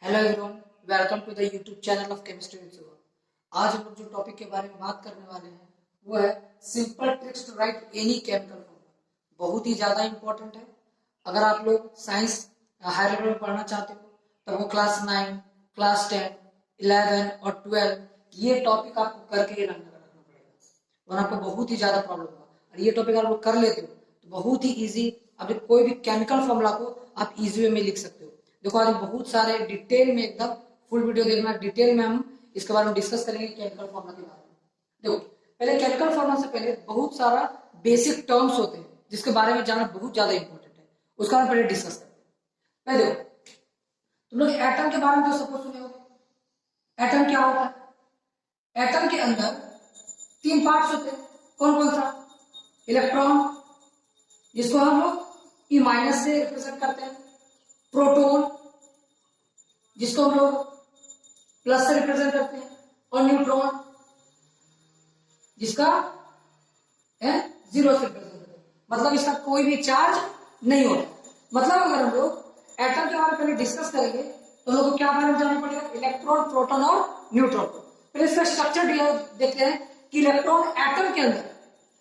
Hello everyone, welcome to the YouTube channel of chemistry with Subah. आज हम लोग जो टॉपिक के बारे में बात करने वाले हैं वो है simple tricks to write any chemical formula. बहुत ही ज़्यादा इंपॉर्टेंट है। अगर आप लोग साइंस हाई लेवल में पढ़ना चाहते हो तो वो क्लास 9, क्लास 10, 11 और 12 ये टॉपिक आपको करके ही रखना पड़ेगा, वरना आपको बहुत ही ज़्यादा प्रॉब्लम होगा। और ये टॉपिक आप लोग कर लेते हो तो बहुत ही ईजी आप कोई भी केमिकल फॉर्मूला को आप इजी वे में लिख सकते हो। देखो आज बहुत सारे डिटेल में एकदम फुल वीडियो देखना, डिटेल में हम इसके बारे में डिस्कस करेंगे केमिकल फॉर्मूला के बारे में। देखो पहले केमिकल फॉर्मूला से पहले बहुत सारा बेसिक टर्म्स होते हैं जिसके बारे में जानना बहुत ज्यादा इंपॉर्टेंट है, उसका हम पहले डिस्कस करते हैं। पहले देखो तुम लोग एटम के बारे में तो सपोज सुने होंगे। एटम क्या होता है? एटम के अंदर 3 पार्ट्स होते हैं। कौन कौन सा? इलेक्ट्रॉन जिसको हम लोग ई माइनस से रिप्रेजेंट करते हैं, प्रोटॉन जिसको हम लोग प्लस से रिप्रेजेंट करते हैं, और न्यूट्रॉन जिसका है 0 से रिप्रेजेंट करते हैं। मतलब इसका कोई भी चार्ज नहीं होता। मतलब अगर हम लोग एटम के बारे में पहले डिस्कस करेंगे तो हम लोग को क्या बारे में जानना पड़ेगा? इलेक्ट्रॉन, प्रोटॉन और न्यूट्रॉन। पहले इसका स्ट्रक्चर देखते हैं कि इलेक्ट्रॉन एटम के अंदर,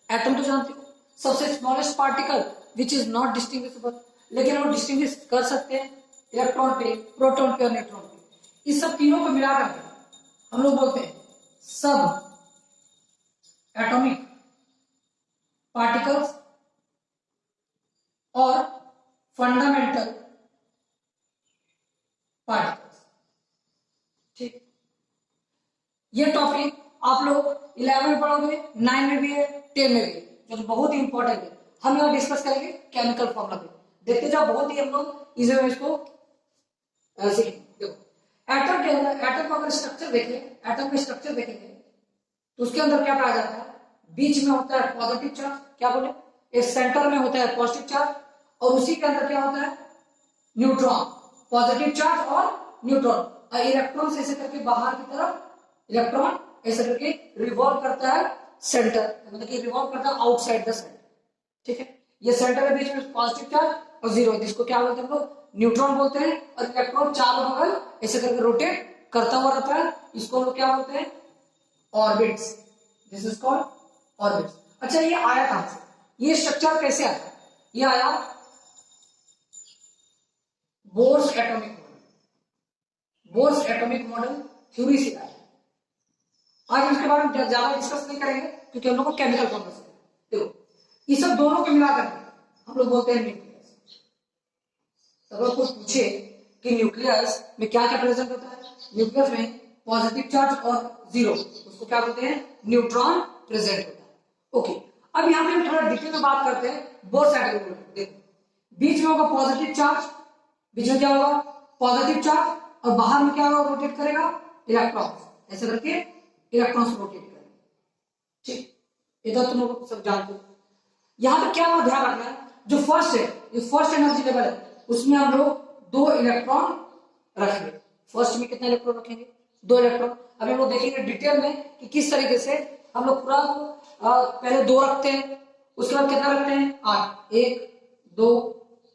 एटम तो जानते हो सबसे smallest particle which is not distinguishable, लेकिन हम डिस्टिंग्विश कर सकते हैं इलेक्ट्रॉन पे, प्रोटॉन पे और न्यूट्रॉन पे। इस सब तीनों को मिला करके हम लोग बोलते हैं सब एटॉमिक पार्टिकल्स और फंडामेंटल पार्टिकल्स। ठीक, ये टॉपिक आप लोग 11 में पढ़ोगे, 9 में भी है, 10 में भी है, जो तो बहुत ही इंपॉर्टेंट है। हम यहाँ डिस्कस करेंगे केमिकल फॉर्मूला पे। देखते जाओ, बहुत ही हम लोग इजी में इसको सीखेंगे। देखो एटम के अंदर, एटम का अगर स्ट्रक्चर देखें, एटम का स्ट्रक्चर देखेंगे तो उसके अंदर क्या पाया जाता है? बीच में होता है पॉजिटिव चार्ज, क्या बोले, एक सेंटर में होता है पॉजिटिव चार्ज, और उसी के अंदर क्या होता है? न्यूट्रॉन, पॉजिटिव चार्ज और न्यूट्रॉन, और इलेक्ट्रॉन से ऐसे करके बाहर की तरफ इलेक्ट्रॉन ऐसे करके रिवॉल्व करता है सेंटर, मतलब कि रिवॉल्व करता है आउटसाइड द सेंटर। ठीक है, ये सेंटर के बीच में पॉजिटिव चार्ज और 0, जिसको क्या बोलते हैं हम लोग? न्यूट्रॉन बोलते हैं। और इलेक्ट्रॉन चारों बगल ऐसे करके रोटेट करता हुआ रहता है, इसको हम लोग क्या बोलते हैं? Orbits. This is called orbits. अच्छा, ये आया कहां से? ये स्ट्रक्चर कैसे आया? ये आया Bohr's atomic model, Bohr's atomic model theory से आया। आज हम इसके बारे में ज्यादा डिस्कस नहीं करेंगे क्योंकि हम लोग को केमिकल फॉर्मूला से देखो ये सब दोनों को मिलाकर हम लोग बोलते हैं न्यूक्लियस। अगर कोई पूछे कि न्यूक्लियस में क्या क्या प्रेजेंट होता है, न्यूक्लियस में पॉजिटिव चार्ज और 0, उसको क्या बोलते हैं? न्यूट्रॉन प्रेजेंट होता है। ओके, अब यहाँ पे हम थोड़ा डिटेल में बात करते हैं बोर्स एटॉमिक मॉडल। देखो बीच में होगा पॉजिटिव चार्ज, बीच में क्या होगा? पॉजिटिव चार्ज, और बाहर में क्या होगा? रोटेट करेगा इलेक्ट्रॉन, ऐसे करके इलेक्ट्रॉन्स रोटेट करेंगे। ठीक, ये तो तुम लोग सब जानते हो। यहां पे क्या ध्यान रखना है? जो फर्स्ट है, जो फर्स्ट एनर्जी लेवल है, उसमें हम लोग 2 इलेक्ट्रॉन रखेंगे। फर्स्ट में कितने इलेक्ट्रॉन रखेंगे? 2 इलेक्ट्रॉन। अभी हम लोग देखेंगे डिटेल में कि किस तरीके से हम लोग पूरा पहले 2 रखते हैं, उसके बाद कितना रखते हैं? 8। 1 2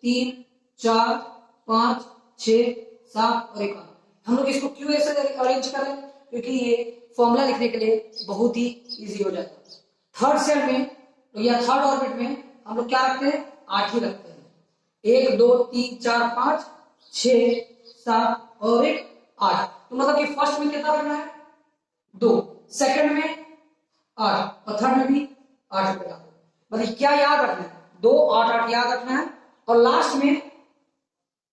3 4 5 6 7 और 1 8। हम लोग इसको क्यों ऐसे अरेंज करें? क्योंकि ये फॉर्मूला लिखने के लिए बहुत ही इजी हो जाता है। थर्ड सेल में या थर्ड ऑर्बिट में हम लोग क्या रखते हैं? 8 ही रखते हैं। 1 2 3 4 5 6 7 और 1 8। तो मतलब कि फर्स्ट में कितना रखना है? 2, सेकंड में 8 और थर्ड में भी 8 रखना है। मतलब क्या याद रखना है? 2 8 8 याद रखना है, और लास्ट में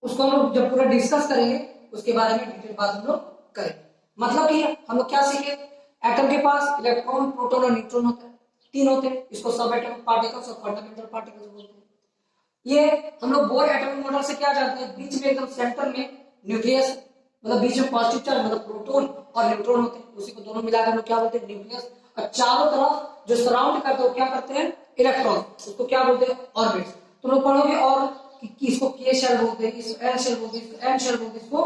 उसको हम लोग जब पूरा डिस्कस करेंगे उसके बारे में डिटेल बात हम लोग करेंगे। मतलब कि हम लोग क्या सीखे? एटम के पास इलेक्ट्रॉन, प्रोटॉन और न्यूट्रॉन होता है, 3 होते हैं। इसको सब एटॉमिक पार्टिकल्स और फंडामेंटल पार्टिकल्स बोलते हैं। ये हम लोग बोर एटॉमिक मॉडल से क्या जानते हैं? बीच में एकदम सेंटर में न्यूक्लियस, मतलब बीच में पॉजिटिव चार्ज मतलब प्रोटॉन और न्यूट्रॉन होते हैं, उसी को दोनों मिलाकर हम लोग क्या बोलते हैं? न्यूक्लियस। और चारों तरफ जो सराउंड करते हैं क्या करते हैं? इलेक्ट्रॉन, उसको क्या बोलते हैं? ऑर्बिट्स। तुम लोग पढ़ोगे और कि इसको के शेल बोलते हैं, इसको एल शेल बोलते हैं, इसको एम शेल बोलते हैं, इसको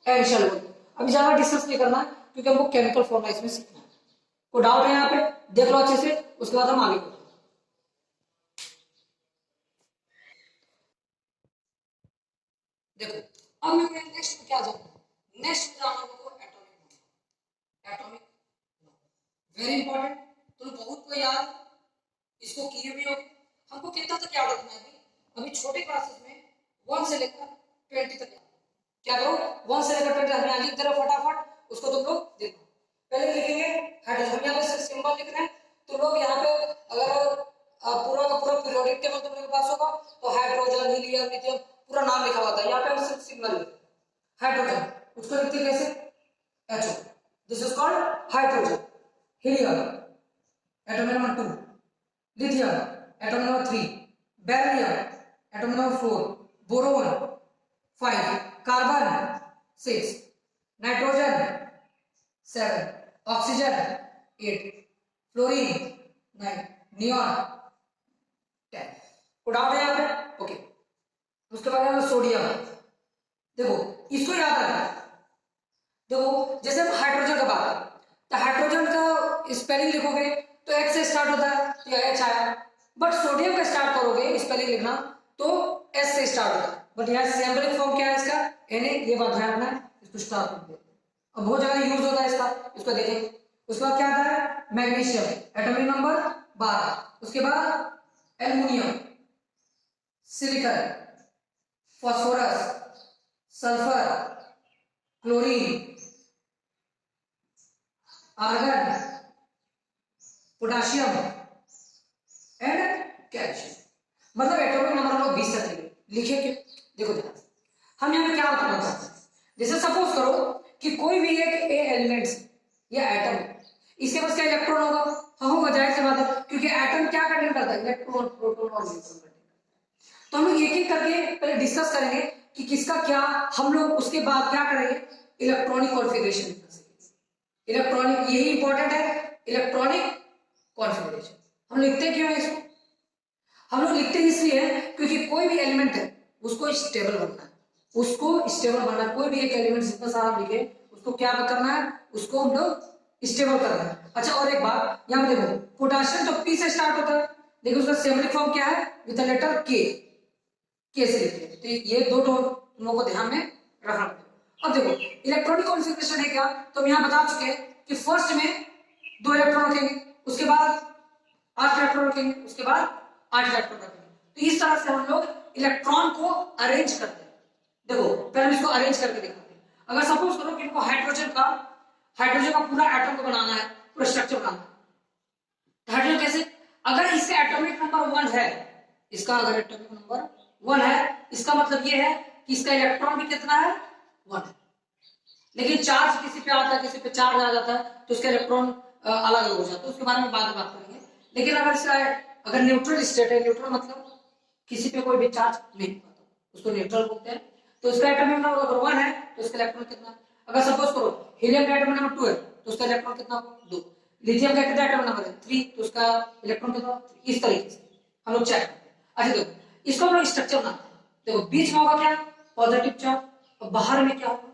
एन शेल बोलते हैं। अभी ज्यादा डिस्कस नहीं करना क्योंकि हमको केमिकल फॉर्मूला इसमें सीखना है। कोई डाउट है यहाँ पे? देख लो अच्छे से, उसके बाद हम आगे बढ़ते हैं। देखो अब मैं नेक्स्ट क्या जानता हूँ? नेक्स्ट में जाना हमको एटॉमिक वेरी इंपॉर्टेंट। तो बहुत को याद इसको किए भी होंगे। हमको कितना तक याद रखना है अभी छोटे क्लासेस में 1 से लेकर 20 तक क्या करो 1 से लेकर 20 हमने आगे की तरफ फटाफट उसको तुम लोग देखो। पहले लिखेंगे हाइड्रोजन, यहाँ पे सिंबल लिख रहे हैं तो लोग यहाँ पे अगर पूरा का पूरा पीरियोडिक टेबल तुम्हारे पास होगा तो हाइड्रोजन हीलियम लिथियम पूरा नाम लिखा हुआ था। यहाँ पे हम सिर्फ सिंबल लिखते हैं हाइड्रोजन, उसको लिखते हैं कैसे HO, this is called hydrogen. Helium atom number 2, lithium atom number 3, beryllium atom number 4, boron 5, carbon 6, nitrogen 7, oxygen 8, fluorine 9, neon 10। को डाउट है यहाँ पे? ओके। उसके बाद है सोडियम। देखो इसको याद रखना। देखो जैसे हम हाइड्रोजन का बात करें तो हाइड्रोजन का स्पेलिंग लिखोगे तो H से स्टार्ट होता है तो यह H आया, बट सोडियम का स्टार्ट करोगे स्पेलिंग लिखना तो S से स्टार्ट होता है, बट यहाँ सिंबलिक फॉर्म क्या है इसका Na, ये बात ध्यान रखना है, इसको स्टार लिख देते हैं। अब बहुत जगह यूज होता है इसका, इसको देखेंगे। उसके बाद क्या आता है मैग्नीशियम एटॉमिक नंबर 12, उसके बाद aluminium, silicon, phosphorus, sulphur, chlorine, argon, potassium and calcium. मतलब एटॉमिक नंबर हम लोग 20 तक लिखे क्यों? देखो ध्यान से हम यहाँ पे क्या बताना चाहते हैं। जैसे सपोज करो कि कोई भी एक ए एलिमेंट्स या एटम इसके पास क्या इलेक्ट्रॉन होगा? हाँ होगा, जाहिर सी बात है, क्योंकि एटम क्या कंटेन करता है इलेक्ट्रॉन, प्रोटॉन और न्यूट्रॉन कंटेन करता है। तो हम लोग एक एक करके पहले डिस्कस करेंगे कि किसका क्या, हम लोग उसके बाद क्या करेंगे इलेक्ट्रॉनिक कॉन्फ़िगरेशन। इलेक्ट्रॉनिक यही इंपॉर्टेंट है, इलेक्ट्रॉनिक कॉन्फ़िगरेशन। हम लिखते क्यों है इसको? हम लोग लिखते इसलिए क्योंकि कोई भी एलिमेंट है उसको स्टेबल बनना है, उसको स्टेबल बनना है। कोई भी एक एलिमेंट जितना सारा लिखे उसको क्या करना है, उसको हम लोग स्टेबल करना है। अच्छा और एक बात यहाँ पे देखो पोटेशियम तो P से स्टार्ट होता है, देखो उसका सिंबलिक फॉर्म क्या है विद द लेटर K से लिखते हैं। तो ये दो तुम लोगों को ध्यान में रखना पड़ेगा। अब देखो इलेक्ट्रॉनिक कॉन्फ़िगरेशन है क्या, तो हम यहाँ बता चुके हैं कि फर्स्ट में 2 इलेक्ट्रॉन रखेंगे, उसके बाद 8 इलेक्ट्रॉन रखेंगे, उसके बाद 8 इलेक्ट्रॉन रखेंगे। तो इस तरह से हम लोग इलेक्ट्रॉन को अरेंज करते हैं। देखो पहले हम इसको अरेंज करके दिखाते हैं। अगर सपोज करो कि इनको हाइड्रोजन का पूरा एटम को बनाना है, पूरा स्ट्रक्चर बनाना है। हाइड्रोजन कैसे? अगर इसका एटॉमिक नंबर 1 है, इसका अगर एटॉमिक नंबर 1 है, इसका मतलब ये है कि इसका इलेक्ट्रॉन भी कितना है 1 है। लेकिन चार्ज किसी पे आता है, किसी पे चार्ज आ जाता है तो उसका इलेक्ट्रॉन अलग अलग हो जाता है, उसके बारे में बाद में बात करेंगे। लेकिन अगर इसका अगर न्यूट्रल स्टेट है, न्यूट्रल मतलब किसी पे कोई भी चार्ज नहीं होता, उसको न्यूट्रल बोलते हैं। तो इसका एटॉमिक नंबर अगर 1 है तो इसका इलेक्ट्रॉन कितना है? अगर सपोज करो हीलियम का एटॉमिक नंबर 2 है तो उसका इलेक्ट्रॉन कितना होगा 2। लिथियम का कितना एटॉमिक नंबर है 3 तो उसका इलेक्ट्रॉन कितना होगा 3। इस तरीके से हम लोग चेक करते हैं। अच्छा देखो इसको हम लोग स्ट्रक्चर बनाते हैं। देखो बीच में होगा क्या पॉजिटिव चार्ज और बाहर में क्या होगा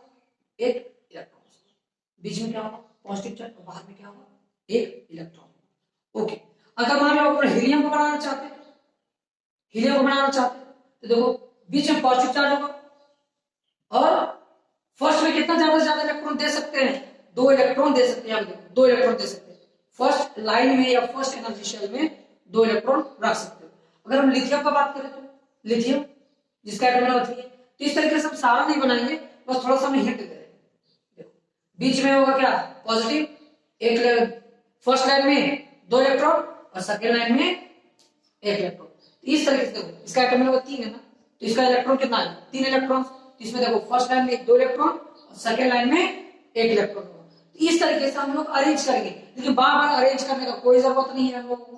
एक इलेक्ट्रॉन। बीच में क्या होगा पॉजिटिव चार्ज और बाहर में क्या होगा एक इलेक्ट्रॉन। ओके अगर मान लो अपन हीलियम को बनाना चाहते हैं, हीलियम को बनाना चाहते हैं तो देखो बीच में पॉजिटिव चार्ज होगा और फर्स्ट में कितना ज्यादा से ज्यादा इलेक्ट्रॉन दे सकते हैं 2 इलेक्ट्रॉन दे सकते हैं। 2 इलेक्ट्रॉन दे सकते हैं फर्स्ट लाइन में या फर्स्ट एनर्जी शेल में 2 इलेक्ट्रॉन रख सकते हो। अगर हम लिथियम का बात करें तो लिथियम जिसका एटॉमिक नंबर 3 है, तो इस तरीके से हम सारा नहीं बनाएंगे, बस थोड़ा सा हम हिंट दे रहे हैं। देखो बीच में होगा क्या पॉजिटिव, एक फर्स्ट लाइन में 2 इलेक्ट्रॉन और सेकंड लाइन में 1 इलेक्ट्रॉन। इस तरीके से देखो इसका एटॉमिक नंबर 3 है ना, तो इसका इलेक्ट्रॉन कितना है 3 इलेक्ट्रॉन। इसमें देखो फर्स्ट लाइन में 2 इलेक्ट्रॉन और सेकंड लाइन में 1 इलेक्ट्रॉन होगा। तो इस तरीके से हम लोग अरेंज करेंगे, लेकिन बार बार अरेंज करने का कोई जरूरत नहीं है हम लोगों को।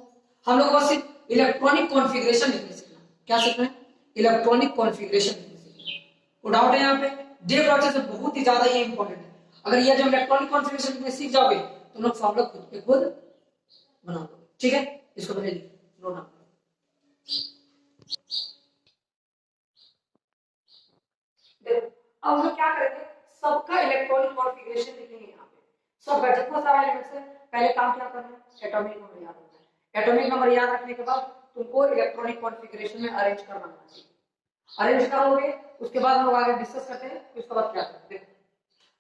हम लोग बस सिर्फ इलेक्ट्रॉनिक कॉन्फ़िगरेशन लिखने सीखना है। क्या सीखना है इलेक्ट्रॉनिक कॉन्फ़िगरेशन लिखने सीखना है। कोई डाउट है यहाँ पे? डे प्रोसेस बहुत ही ज्यादा ये इंपॉर्टेंट है। अगर ये जब इलेक्ट्रॉनिक कॉन्फ़िगरेशन लिखने सीख जाओगे तो लोग फॉर्मूला खुद पे खुद बना दो। ठीक है इसको पहले नोट डाउन। अब हम लोग क्या करेंगे सबका इलेक्ट्रॉनिक कॉन्फ़िगरेशन लिखेंगे। यहाँ पे सबका जितना सारा एलिमेंट्स है पहले काम क्या करना है एटॉमिक नंबर याद रखना है। एटॉमिक नंबर याद रखने के बाद तुमको इलेक्ट्रॉनिक कॉन्फ़िगरेशन में अरेंज करना है। अरेंज करोगे उसके बाद हम लोग आगे डिस्कस करते हैं उसके बाद क्या करते हैं।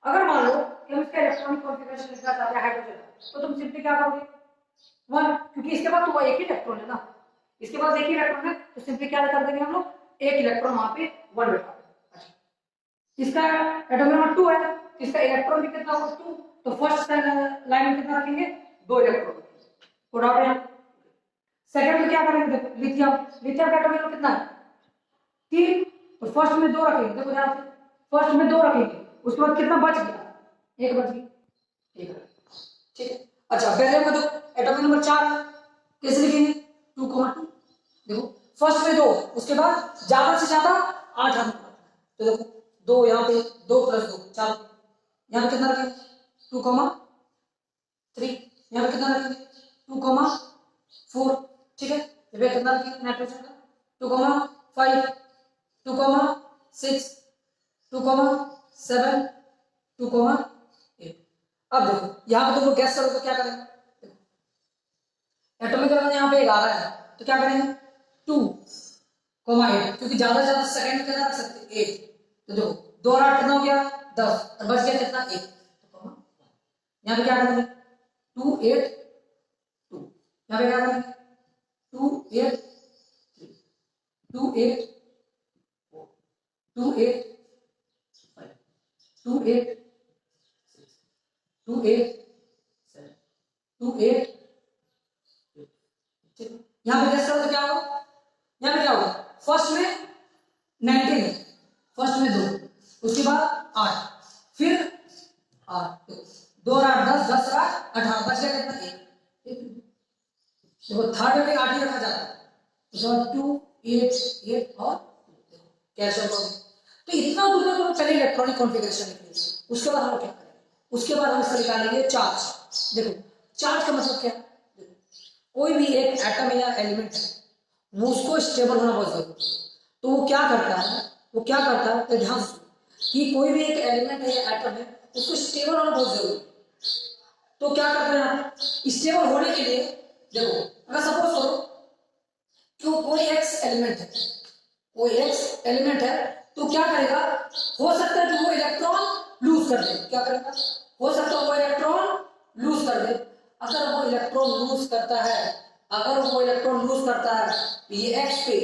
अगर मान लो कि हम इसका इलेक्ट्रॉनिक कॉन्फ़िगरेशन लिखना चाहते हैं हाइड्रोजन, तो तुम सिंपली क्या करोगे, 1, क्योंकि इसके बाद तो वो एक ही इलेक्ट्रॉन है ना, इसके पास एक ही इलेक्ट्रॉन है, तो सिंपली क्या कर देंगे हम लोग, एक इलेक्ट्रॉन वहां पे 1 बैठा। अच्छा, इसका एटॉमिक नंबर 2 है, इसका इलेक्ट्रॉन भी कितना होगा 2, तो फर्स्ट लाइन में कितना रखेंगे, 2 इलेक्ट्रॉन। कोई डाउट है? सेकंड में क्या करेंगे, देखो लिथियम, लिथियम का एटॉमिक नंबर कितना है, 3, तो फर्स्ट में 2 रखेंगे, देखो ध्यान से, फर्स्ट में 2 रखेंगे, उसके बाद कितना बच गया, एक बच गया, ठीक है, ठीक है। अच्छा, बेरिलियम का देखो एटॉमिक नंबर 4, कैसे लिखेंगे, 2,2, देखो फर्स्ट में 2, उसके बाद ज्यादा से ज्यादा 8 हम, तो देखो 2 यहाँ पे, 2 + 2 4, यहाँ पे कितना रखेंगे, 2,3, यहाँ पे कितना रखेंगे, 2,4, ठीक है। ये कितना रखेंगे नाइट्रोजन का, 2,5, 2,6, 2,7, 2,8। अब देखो यहाँ पे देखो गैस करो तो क्या करेंगे, एटॉमिक नंबर यहाँ पे 11 है, तो क्या करेंगे 2,8, क्योंकि ज्यादा से ज्यादा सेकंड कितना रख सकते हैं 8, तो देखो 2 और 8 कितना हो गया 10, और बच गया कितना 1, तो यहाँ पे क्या करेंगे 2, 8, 2, यहाँ पे क्या करेंगे 2, 8, 3, 2, 8, 4, 2, 8, 5, 2, 8, 6, 2, 8, 7, 2, 8, ठीक है। यहाँ पे गैस करो तो क्या होगा, यहाँ पे क्या होगा, फर्स्ट में 19, फर्स्ट में 2, उसके बाद 8, फिर 8, 2 और 8 10, 10 और 8 18, बच गया कितना 1, देखो थर्ड में 8 ही रखा जाता है, उसके बाद 2, 8, 8 और कैसे होगा, तो इतना दूर तक हम चले इलेक्ट्रॉनिक कॉन्फ़िगरेशन निकली, उसके बाद हम क्या करेंगे, उसके बाद हम इसका निकालेंगे चार्ज। देखो चार्ज का मतलब क्या है, कोई भी एक एटम या एलिमेंट है वो उसको स्टेबल होना बहुत जरूरी है, तो वो क्या करता है, तो ध्यान से कि कोई भी एक एलिमेंट है या एटम है उसको स्टेबल होना बहुत जरूरी है, तो क्या करते हैं आप स्टेबल होने के लिए, देखो अगर सपोज करो कि कोई एक्स एलिमेंट है, तो क्या करेगा, हो सकता है कि वो इलेक्ट्रॉन लूज कर दे, क्या करेगा, हो सकता है वो इलेक्ट्रॉन लूज कर दे, अगर वो इलेक्ट्रॉन लूज करता है, तो ये एक्स पे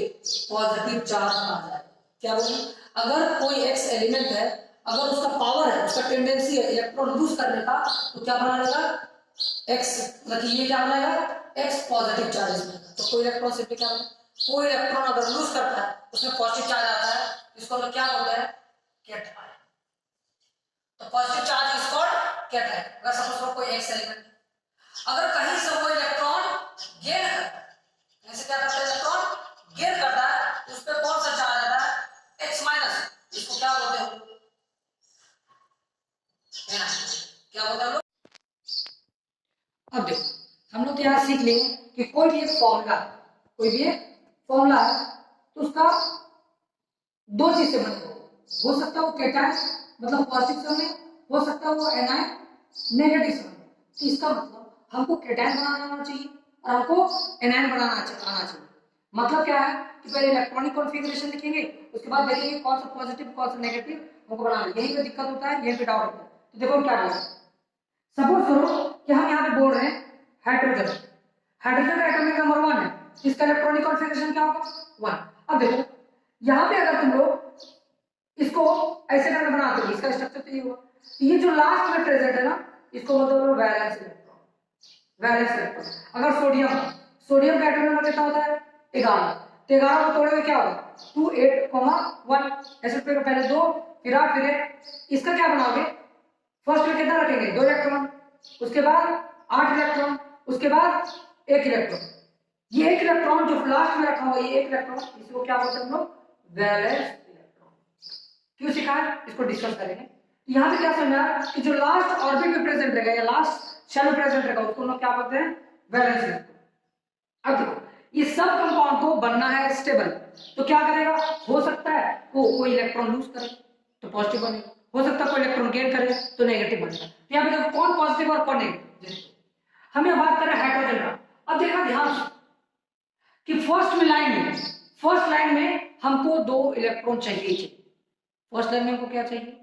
पॉजिटिव चार्ज आ जाए, क्या बोले, अगर कोई एक्स एलिमेंट है, अगर उसका पावर है, उसका टेंडेंसी है इलेक्ट्रॉन लूज करने का, तो क्या बना लेगा एक्स, मतलब ये क्या बनाएगा एक्स पॉजिटिव चार्ज बनेगा, तो कोई इलेक्ट्रॉन सिंपली क्या बनेगा, कोई इलेक्ट्रॉन अगर लूज करता है उसमें पॉजिटिव चार्ज आता है, इसको हम क्या बोलते हैं कैटायन, तो positive charge is called cation. अगर सपोज कोई एक्स एलिमेंट, अगर कहीं से वो इलेक्ट्रॉन गेन करता है, जैसे क्या करता है इलेक्ट्रॉन गेन करता है, उस पर कौन सा चार्ज आता है एक्स माइनस, इसको क्या बोलते हैं क्या बोलते हैं लोग। अब देखो हम लोग यहाँ सीख लेंगे कि कोई भी एक फॉर्मूला है, तो उसका 2 चीज से बनेगा, हो सकता है वो कैटायन मतलब पॉजिटिव से बने, हो सकता है वो एनायन नेगेटिव से बने, तो इसका मतलब हमको कैटायन बनाना आना चाहिए और हमको एनायन बनाना आना चाहिए। मतलब क्या है कि पहले इलेक्ट्रॉनिक कॉन्फ़िगरेशन लिखेंगे, उसके बाद देखेंगे कौन सा पॉजिटिव कौन सा नेगेटिव हमको बनाना है, यही पे दिक्कत होता है, यही पे डाउट होता है। तो देखो क्या बोला, सपोज करो कि हम यहाँ पे बोल रहे हैं हाइड्रोजन, हाइड्रोजन का एटॉमिक नंबर 1 है, इसका इलेक्ट्रॉनिक कॉन्फ़िगरेशन क्या होगा 1। अब देखो यहाँ पे अगर तुम लोग इसको ऐसे करके बनाते हो, इसका स्ट्रक्चर तो ये होगा, ये जो लास्ट में प्रेजेंट है ना, इसको मतलब वैलेंस इलेक्ट्रॉन, वैलेंस इलेक्ट्रॉन। अगर सोडियम का एटॉमिक नंबर कितना होता है 11, तो 11 को तोड़ोगे क्या होगा 2, 8, 1, ऐसे पे पहले 2 फिर 8 फिर 1, इसका क्या बनाओगे, फर्स्ट में कितना रखेंगे 2 इलेक्ट्रॉन, उसके बाद 8 इलेक्ट्रॉन, उसके बाद 1 इलेक्ट्रॉन, ये 1 इलेक्ट्रॉन जो लास्ट में रखा हुआ ये 1 इलेक्ट्रॉन, इसको क्या बोलते हैं हम लोग वैलेंस इलेक्ट्रॉन। क्यों सिखाया इसको डिस्कस करेंगे। यहाँ पे क्या समझा कि जो लास्ट ऑर्बिट में प्रेजेंट रहेगा या लास्ट शेल में प्रेजेंट रहेगा उसको लोग क्या बोलते हैं वैलेंस इलेक्ट्रॉन। अब देखो ये सब कंपाउंड को बनना है स्टेबल, तो क्या करेगा, हो सकता है कोई इलेक्ट्रॉन लूज करे तो पॉजिटिव बनेगा, हो सकता है कोई इलेक्ट्रॉन गेन करे तो नेगेटिव बनेगा। तो यहाँ पे देखो कौन पॉजिटिव और कौन नेगेटिव, हम यहाँ बात कर रहे हैं हाइड्रोजन का। अब देखा ध्यान से कि फर्स्ट लाइन में हमको 2 इलेक्ट्रॉन चाहिए, फर्स्ट लाइन में हमको क्या चाहिए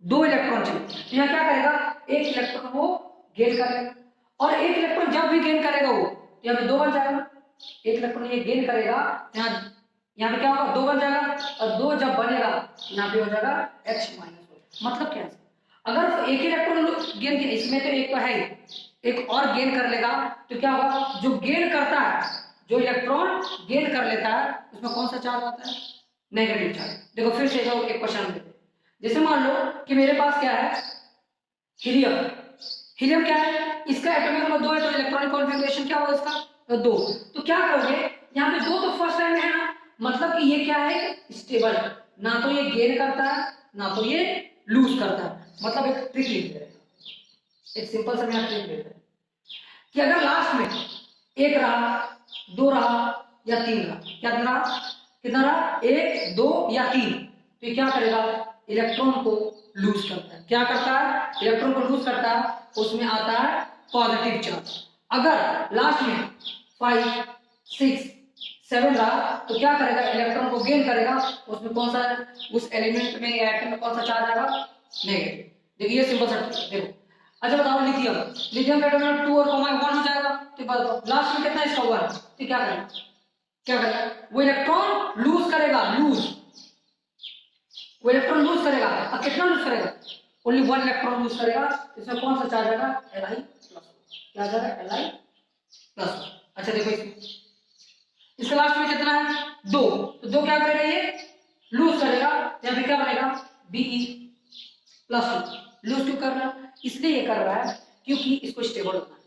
2 इलेक्ट्रॉन चाहिए, तो यहाँ क्या करेगा, एक इलेक्ट्रॉन वो गेन कर लेगा, और एक इलेक्ट्रॉन जब भी गेन करेगा वो, तो यहाँ पे 2 बन जाएगा, एक इलेक्ट्रॉन ये गेन करेगा, यहाँ पे क्या होगा, 2 बन जाएगा, और 2 जब बनेगा यहाँ पे हो जाएगा H-। मतलब क्या है, अगर एक इलेक्ट्रॉन गेन किया, इसमें तो एक तो है ही, एक और गेन कर लेगा, तो क्या होगा, जो गेन करता है, जो इलेक्ट्रॉन गेन कर लेता है उसमें कौन सा चार्ज आता है, नेगेटिव चार्ज। देखो फिर से एक क्वेश्चन देते हैं, जैसे मान लो कि मेरे पास क्या है, हीलियम। हीलियम क्या है, इसका एटॉमिक नंबर 2 है, तो इलेक्ट्रॉनिक कॉन्फ़िगरेशन क्या होगा इसका, 2। तो क्या करोगे, यहाँ पे 2 तो फर्स्ट टाइम है ना, मतलब कि ये क्या है, स्टेबल है, ना तो ये गेन करता है ना तो ये लूज करता है। मतलब एक ट्रिक लिख दे रहे हैं, एक सिंपल सा मैं ट्रिक देते हैं कि अगर लास्ट में 1 रहा, 2 रहा या 3 रहा, क्या रहा, कितना रहा, 1 2 या 3, तो ये क्या करेगा, इलेक्ट्रॉन को लूज करता है। क्या करता है, इलेक्ट्रॉन को लूज करता है, उसमें आता है पॉजिटिव चार्ज। अगर लास्ट में 5 6 7 रहा, तो क्या करेगा, इलेक्ट्रॉन को गेन करेगा, उसमें कौन सा, उस एलिमेंट में या एटम में कौन सा चार्ज आएगा, नेगेटिव। देखिए सिंपल सा देखो। अच्छा बताओ, लिथियम, लिथियम का एटॉमिक 2 और 1 हो जाएगा, तो बताओ लास्ट में कितना इसका 1, तो क्या करेगा, क्या करेगा, वो इलेक्ट्रॉन लूज करेगा, वो इलेक्ट्रॉन लूज करेगा, और कितना लूज करेगा, ओनली 1 इलेक्ट्रॉन लूज करेगा, इसमें कौन सा चार्ज आएगा, Li+, क्या आ जाएगा, Li+। अच्छा देखो इसका लास्ट में कितना है, 2, तो 2 क्या करेगा, ये लूज करेगा, यहाँ पे क्या बनेगा, Be+2। लूज क्यों कर रहा है, इसलिए ये कर रहा है क्योंकि इसको स्टेबल होना है,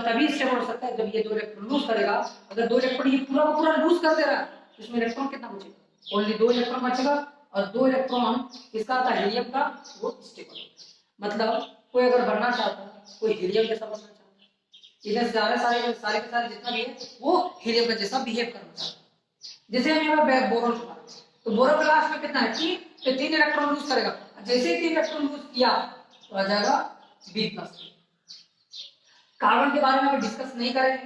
तभी स्टेबल हो सकता है जब ये 2 इलेक्ट्रॉन लूज करेगा। अगर 2 इलेक्ट्रॉन ये पूरा पूरा लूज कर दे रहा है, तो इसमें इलेक्ट्रॉन कितना बचेगा, ओनली 2 इलेक्ट्रॉन बचेगा, और 2 इलेक्ट्रॉन किसका था, हीलियम का, वो स्टेबल। मतलब कोई अगर बनना चाहता है, कोई हीलियम जैसा बनना चाहता है, इधर सारे के सारे जितना भी है वो हीलियम का जैसा बिहेव करना चाहता है। जैसे हम यहाँ बोरोन, तो बोरोन क्लास में कितना है, तो 3 इलेक्ट्रॉन लूज करेगा, जैसे ही 3 इलेक्ट्रॉन लूज किया तो आ जाएगा B+। कार्बन के बारे में हम डिस्कस नहीं करेंगे,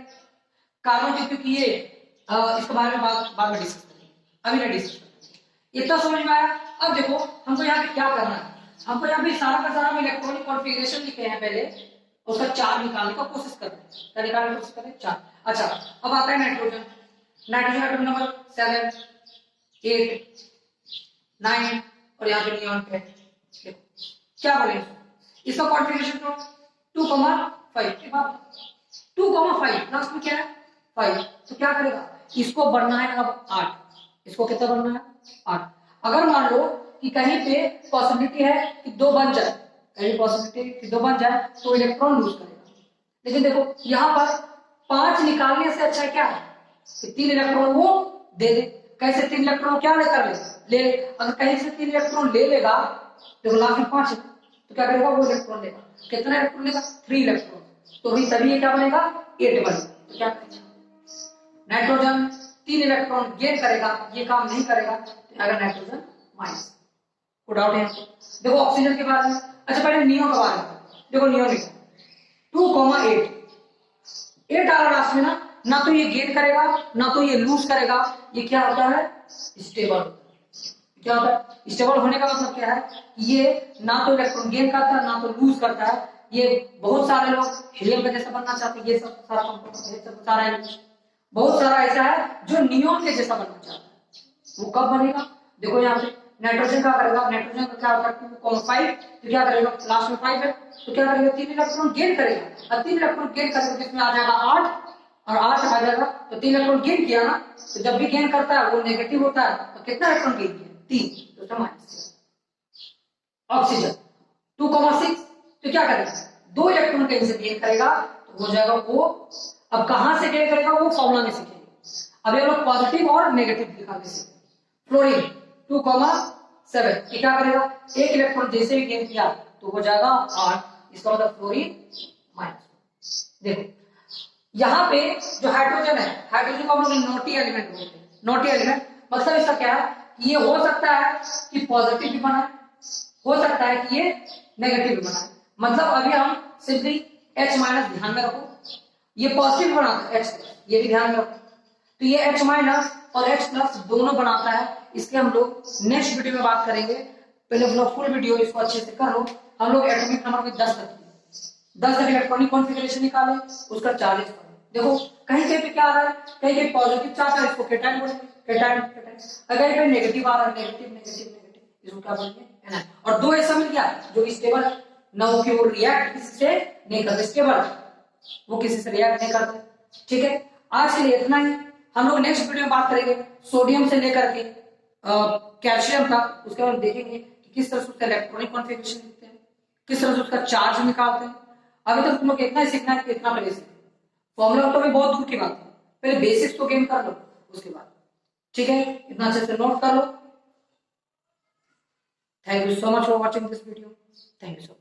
कार्बन क्योंकि ये इसके बारे में बाद में डिस्कस करेंगे, अभी नहीं डिस्कस करेंगे। इतना समझ में आया। अब देखो हमको यहाँ पे क्या करना है, हमको यहाँ पे सारा का सारा इलेक्ट्रॉनिक कॉन्फ़िगरेशन लिखे हैं, पहले उसका चार्ज निकालने का कोशिश करते हैं, क्या निकालने की कोशिश करें, चार्ज। अच्छा अब आता है नाइट्रोजन, नाइट्रोजन एटॉमिक नंबर 7 8 9, और यहाँ पे नियॉन पे देखो क्या बोले, इसका कॉन्फ़िगरेशन तो 2,5 के बाद 2,5 लास्ट में क्या है 5, तो क्या करेगा, इसको बढ़ना है अब 8, इसको कितना बढ़ना है 8। अगर मान लो कि कहीं पे पॉसिबिलिटी है कि 2 बन जाए, कहीं पॉसिबिलिटी कि 2 बन जाए, तो इलेक्ट्रॉन लूज करेगा। लेकिन देखो यहाँ पर 5 निकालने से अच्छा है क्या है कि 3 इलेक्ट्रॉन वो दे दे। कैसे 3 इलेक्ट्रॉन क्या लेकर ले, अगर कहीं से 3 इलेक्ट्रॉन ले लेगा, देखो लास्ट में 5 है, तो क्या करेगा, वो इलेक्ट्रॉन लेगा, कितना इलेक्ट्रॉन लेगा, 3 इलेक्ट्रॉन, तो ही तभी ये क्या बनेगा, 8 बनेगा। तो क्या करेगा, नाइट्रोजन 3 इलेक्ट्रॉन गेन करेगा, ये काम नहीं करेगा, तो अगर नाइट्रोजन माइनस, को डाउट है। देखो ऑक्सीजन के बारे में, अच्छा पहले नियोन के बारे में देखो, नियोन 2,8 8 आ रहा लास्ट में ना तो ये गेन करेगा ना तो ये लूज करेगा, ये क्या होता है, स्टेबल। क्या होता है, स्टेबल होने का मतलब क्या है, ये ना तो इलेक्ट्रॉन गेन करता है ना तो लूज करता है। ये बहुत सारे लोग हीलियम का जैसा बनना चाहते हैं, ये सब सारा कंपाउंड बहुत सारा ऐसा है जो नियोन के जैसा बनना चाहता है। वो कब बनेगा, देखो यहाँ पे नाइट्रोजन का करेगा, नाइट्रोजन का क्या होता है 2,5, तो क्या करेगा लास्ट में 5 है, तो क्या करेगा 3 इलेक्ट्रॉन गेन करेगा, और 3 इलेक्ट्रॉन गेन करेगा जिसमें आ जाएगा 8, और 8 आ जाएगा, तो 3 इलेक्ट्रॉन गेन किया ना, तो जब भी गेन करता है वो नेगेटिव होता है, तो कितना इलेक्ट्रॉन गेन किया 3, तो उसका माइनस। ऑक्सीजन 2,6, तो क्या करेगा 2 इलेक्ट्रॉन कहीं से गेन करेगा, तो हो जाएगा वो, अब कहां से गेन करेगा वो फॉर्मूला में सीखेंगे, अभी हम लोग पॉजिटिव और नेगेटिव दिखाने से। फ्लोरीन 2,7, क्या करेगा, 1 इलेक्ट्रॉन जैसे भी गेन किया तो हो जाएगा 8, इसका मतलब फ्लोरीन माइनस। देखो यहाँ पे जो हाइड्रोजन है, हाइड्रोजन को हम लोग नोटी एलिमेंट बोलते हैं। नोटी एलिमेंट मतलब इसका क्या है, ये हो सकता है कि पॉजिटिव भी बनाए, हो सकता है कि ये नेगेटिव भी बनाए। मतलब अभी हम सिंपली H- ध्यान में रखो, ये पॉजिटिव बनाता है H+, ये भी ध्यान में रखो, तो ये H- और H+ दोनों बनाता है। इसके हम लोग नेक्स्ट वीडियो में बात करेंगे पहले फुल वीडियो इसको अच्छे से कर लो। हम लोग एटॉमिक नंबर में 10 तक 10 तक इलेक्ट्रॉनिक कॉन्फ़िगरेशन निकाले, उसका चार्जेस पढ़े। देखो कहीं कहीं पे क्या आ रहा है, कहीं कहीं पॉजिटिव चार्ज है, इसको कैटायन बोलेंगे, कैटायन कैटायन। अगर कहीं नेगेटिव आ रहा है, नेगेटिव नेगेटिव नेगेटिव, इसको क्या बोलेंगे, एनायन। और दो ऐसा मिल गया जो स्टेबल ना हो, कि वो रिएक्ट किसी से नहीं करते, स्टेबल वो किसी से रिएक्ट नहीं करते। ठीक है, आज के लिए इतना ही। हम लोग नेक्स्ट वीडियो में बात करेंगे सोडियम से लेकर के कैल्शियम था, उसके बाद देखेंगे कि किस तरह से उसका इलेक्ट्रॉनिक कॉन्फ़िगरेशन दिखते हैं, किस तरह से उसका चार्ज निकालते हैं। अभी तक तुम लोग इतना ही सीखना है कि इतना पहले सीखो। फॉर्मूला तो भी बहुत दूर की बात है, पहले बेसिक्स तो गेन कर लो, उसके बाद ठीक है, इतना अच्छे से नोट कर लो। Thank you so much for watching this video. Thank you so much.